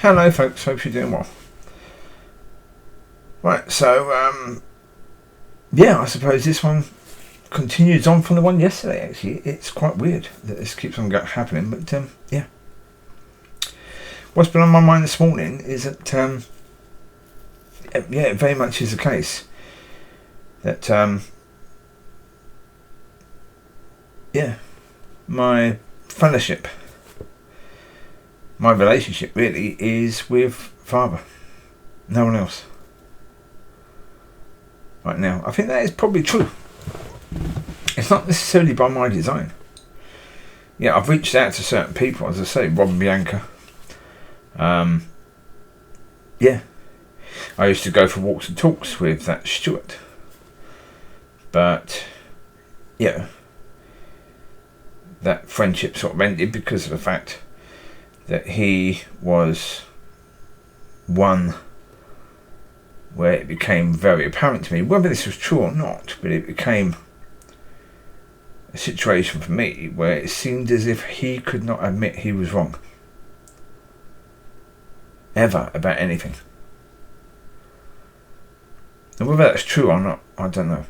Hello folks, hope you're doing well. Right, so I suppose this one continues on from the one yesterday. Actually, it's quite weird that this keeps on happening, but what's been on my mind this morning is that it very much is the case that my fellowship, my relationship really is with Father, no one else. Right now, I think that is probably true. It's not necessarily by my design. Yeah, I've reached out to certain people, as I say, Rob and Bianca. I used to go for walks and talks with that Stuart. But, that friendship sort of ended because of the fact that he was one where it became very apparent to me, whether this was true or not, but it became a situation for me where it seemed as if he could not admit he was wrong. Ever, about anything. And whether that's true or not, I don't know.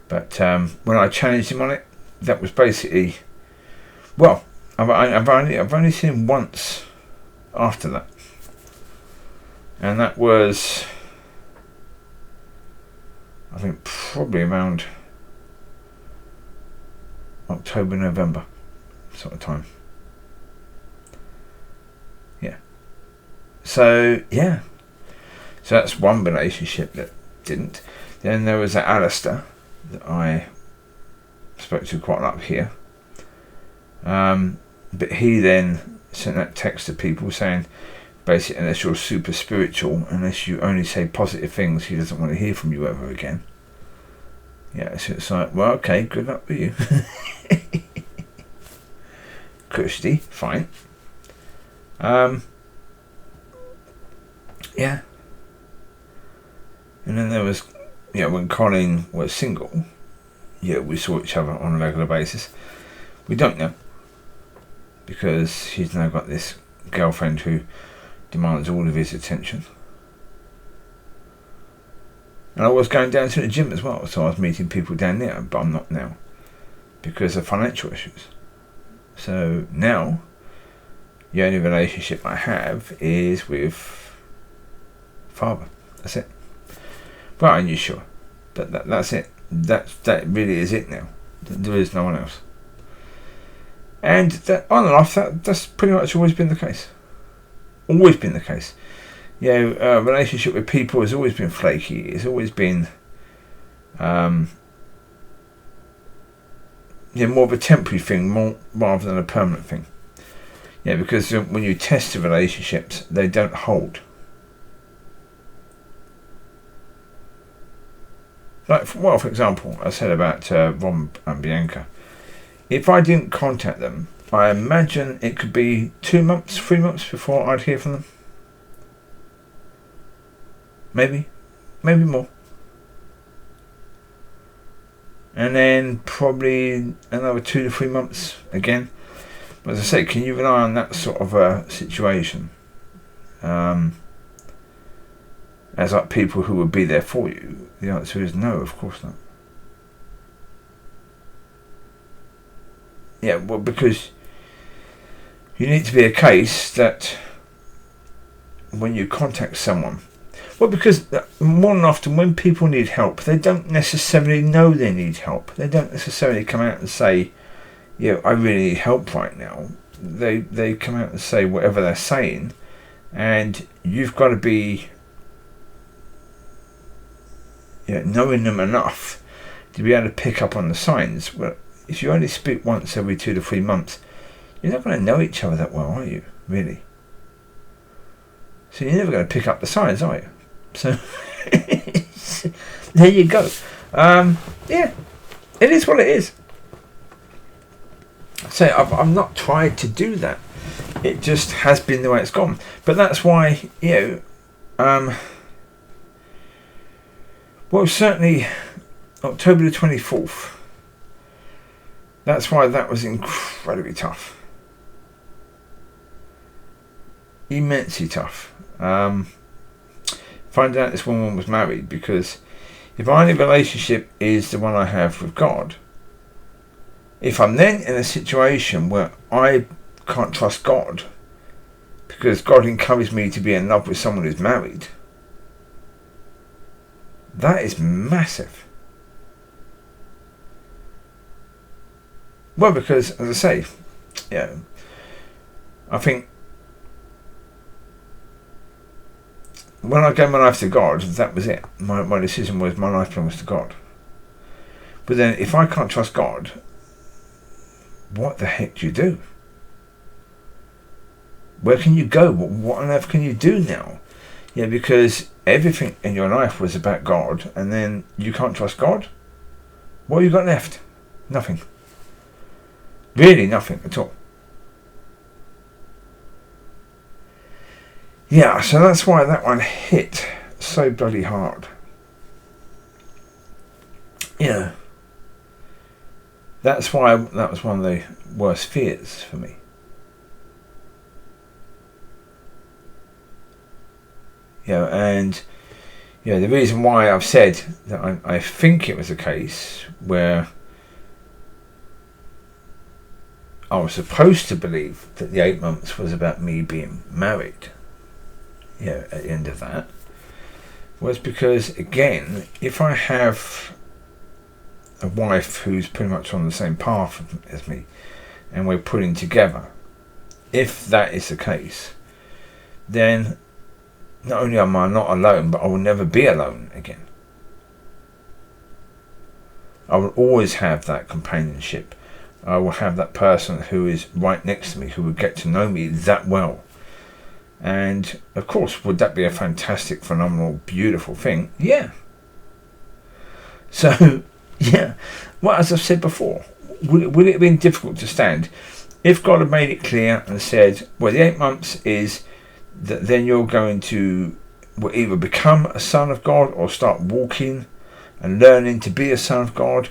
But when I challenged him on it, that was basically, I've only seen him once after that. And that was, I think, probably around October, November sort of time. So that's one relationship that didn't. Then there was that Alistair that I spoke to quite a lot here. But he then sent that text to people saying, basically, unless you're super spiritual, unless you only say positive things, he doesn't want to hear from you ever again. Yeah, so it's like, well, okay, good luck with you. Kirsty, fine. And then there was, when Colin was single, we saw each other on a regular basis. We don't know, because he's now got this girlfriend who demands all of his attention. And I was going down to the gym as well, so I was meeting people down there, but I'm not now, because of financial issues. So now, the only relationship I have is with Father. That's it. Well, are you sure? But that's it. That really is it now. There is no one else. And that, on and off, that's pretty much always been the case. Always been the case. Relationship with people has always been flaky. It's always been more of a temporary thing, more rather than a permanent thing. Because when you test the relationships, they don't hold. For example, I said about Rob and Bianca. If I didn't contact them, I imagine it could be 2 months, 3 months before I'd hear from them. Maybe more. And then probably another 2 to 3 months again. But as I say, can you rely on that sort of a situation? As like people who would be there for you? The answer is no, of course not. Because you need to be a case that when you contact someone, because more than often when people need help, they don't necessarily know they need help. They don't necessarily come out and say, I really need help right now. They come out and say whatever they're saying, and you've got to be knowing them enough to be able to pick up on the signs. Well, if you only speak once every 2 to 3 months, you're not going to know each other that well, are you? Really? So you're never going to pick up the signs, are you? So there you go. It is what it is. So I've not tried to do that. It just has been the way it's gone. But that's why, certainly October the 24th. That's why that was incredibly tough. immensely tough. Finding out this woman was married, because if my only relationship is the one I have with God, if I'm then in a situation where I can't trust God because God encouraged me to be in love with someone who's married, that is massive. Well, because, as I say, I think when I gave my life to God, that was it. My decision was my life belongs to God. But then if I can't trust God, what the heck do you do? Where can you go? What on earth can you do now? Yeah, because everything in your life was about God, and then you can't trust God? What have you got left? Nothing. Really nothing at all. Yeah, so that's why that one hit so bloody hard. Yeah. That's why that was one of the worst fears for me. And the reason why I've said that I think it was a case where I was supposed to believe that the 8 months was about me being married, at the end of that, was because, again, if I have a wife who's pretty much on the same path as me, and we're putting together, if that is the case, then not only am I not alone, but I will never be alone again. I will always have that companionship. I will have that person who is right next to me, who will get to know me that well. And of course, would that be a fantastic, phenomenal, beautiful thing? Yeah. So, well, as I've said before, would it have been difficult to stand if God had made it clear and said, well, the 8 months is that then you're going to either become a son of God or start walking and learning to be a son of God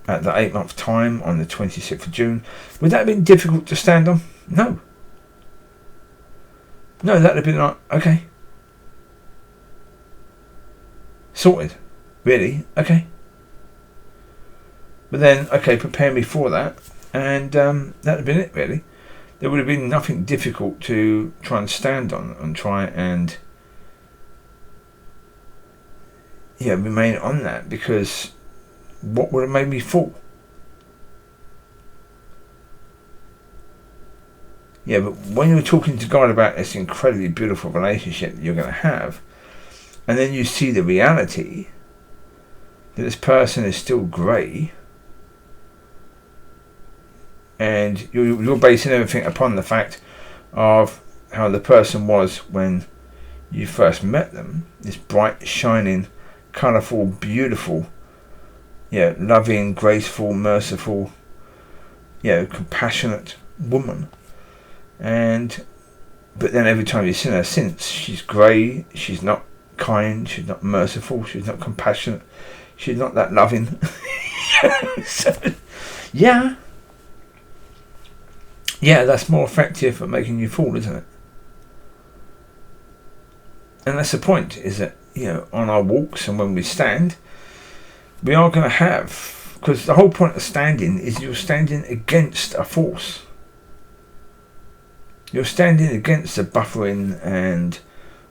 at the 8 month time on the 26th of June. Would that have been difficult to stand on? No. No, that would have been like, okay. Sorted. Really? Okay. But then, okay, prepare me for that. And that would have been it, really. There would have been nothing difficult to try and stand on and try and remain on that, because what would have made me fall? Yeah, but when you're talking to God about this incredibly beautiful relationship that you're going to have, and then you see the reality that this person is still grey, and you're basing everything upon the fact of how the person was when you first met them, this bright, shining, colourful, beautiful, loving, graceful, merciful, compassionate woman. But then every time you've seen her since, she's grey, she's not kind, she's not merciful, she's not compassionate, she's not that loving. So, that's more effective at making you fall, isn't it? And that's the point, is that, on our walks and when we stand, we are going to have, because the whole point of standing is you're standing against a force. You're standing against the buffering and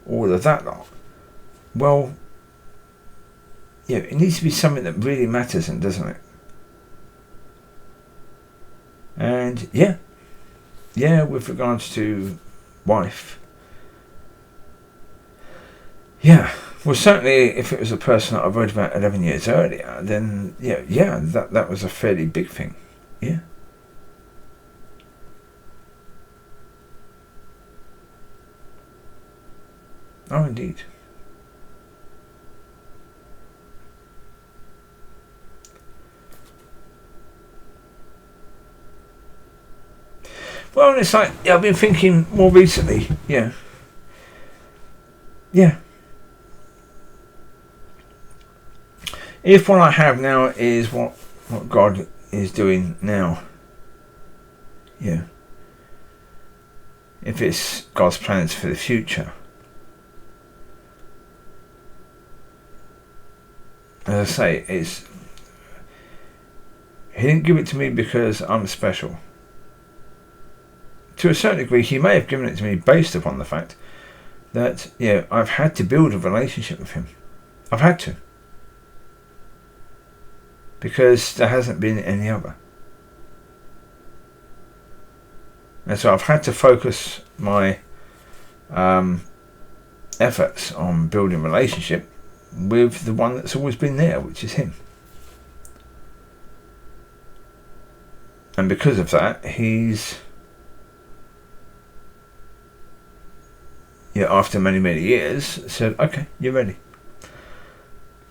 all of that lot. Well, it needs to be something that really matters, and doesn't it? And with regards to wife, well, certainly if it was a person that I wrote about 11 years earlier, then that was a fairly big thing. Oh, indeed. Well, it's like, I've been thinking more recently, if what I have now is what God is doing now, if it's God's plans for the future. As I say, He didn't give it to me because I'm special. To a certain degree, He may have given it to me based upon the fact that, I've had to build a relationship with Him. I've had to. Because there hasn't been any other. And so I've had to focus my efforts on building a relationship with the one that's always been there, which is Him. And because of that, He's, after many, many years, said, okay, you're ready.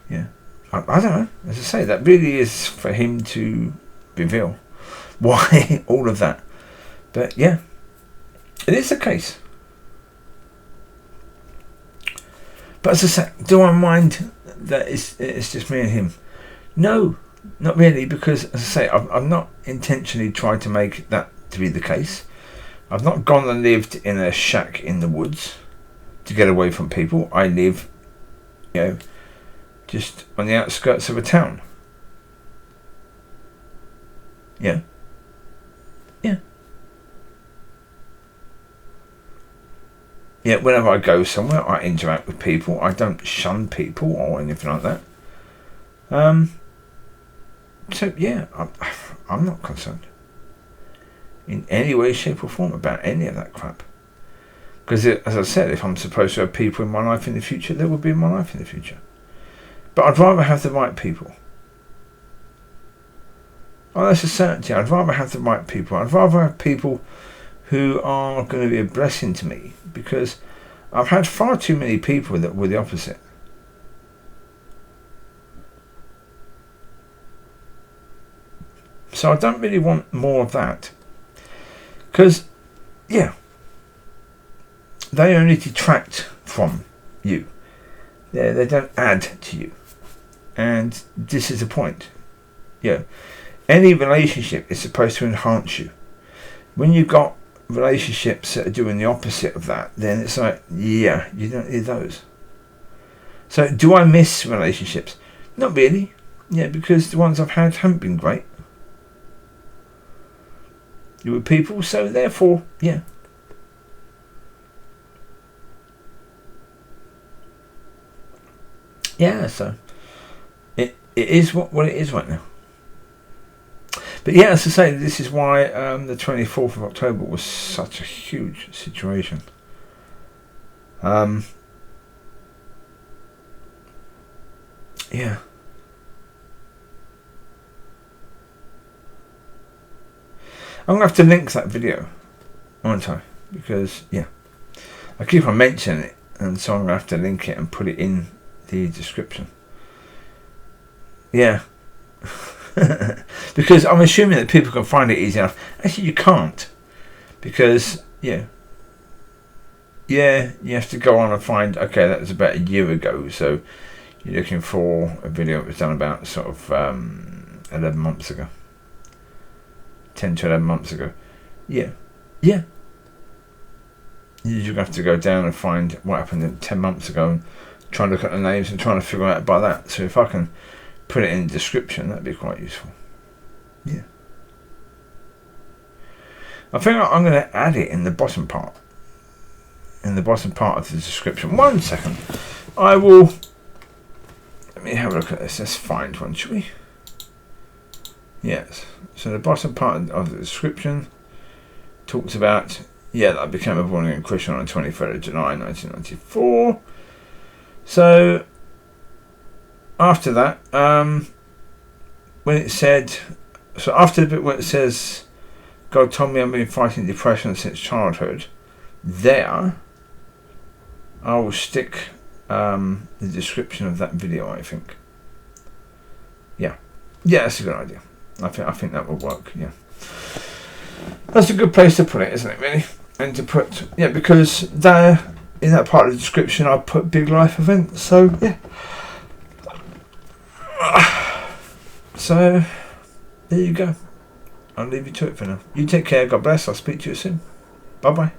Yeah. I don't know. As I say, that really is for Him to reveal why all of that. But yeah, it is the case. But as I say, do I mind that it's just me and Him? No, not really, because as I say, I've not intentionally tried to make that to be the case. I've not gone and lived in a shack in the woods to get away from people. I live, just on the outskirts of a town. Yeah. Yeah, whenever I go somewhere, I interact with people. I don't shun people or anything like that. So yeah, I'm not concerned in any way, shape or form about any of that crap. Because as I said, if I'm supposed to have people in my life in the future, they will be in my life in the future. But I'd rather have the right people. Oh, that's a certainty. I'd rather have the right people. I'd rather have people who are going to be a blessing to me, because I've had far too many people that were the opposite. So I don't really want more of that, because they only detract from you. They don't add to you. And this is the point. Any relationship is supposed to enhance you. When you've got relationships that are doing the opposite of that, then it's like, you don't need those. So do I miss relationships? Not really. Because the ones I've had haven't been great. You were people, so therefore, so it is what it is right now. But as I say, this is why the 24th of October was such a huge situation. I'm going to have to link that video, won't I? Because, I keep on mentioning it, and so I'm going to have to link it and put it in the description. Because I'm assuming that people can find it easy enough. Actually, you can't. Because, you have to go on and find, okay, that was about a year ago, so you're looking for a video that was done about sort of 11 months ago. 10 to 11 months ago. You just have to go down and find what happened 10 months ago and try and look at the names and try to figure out by that. So if I can put it in the description, that'd be quite useful. I think I'm going to add it in the bottom part. In the bottom part of the description. 1 second. I will... Let me have a look at this. Let's find one, shall we? Yes. So the bottom part of the description talks about, that I became a born again Christian on the 23rd of July 1994. So after that, when it said, so after the bit where it says, God told me I've been fighting depression since childhood, there, I will stick the description of that video, I think. That's a good idea. I think that will work, That's a good place to put it, isn't it, really? And to put, because there, in that part of the description, I put big life events, so, So, there you go. I'll leave you to it for now. You take care, God bless, I'll speak to you soon. Bye-bye.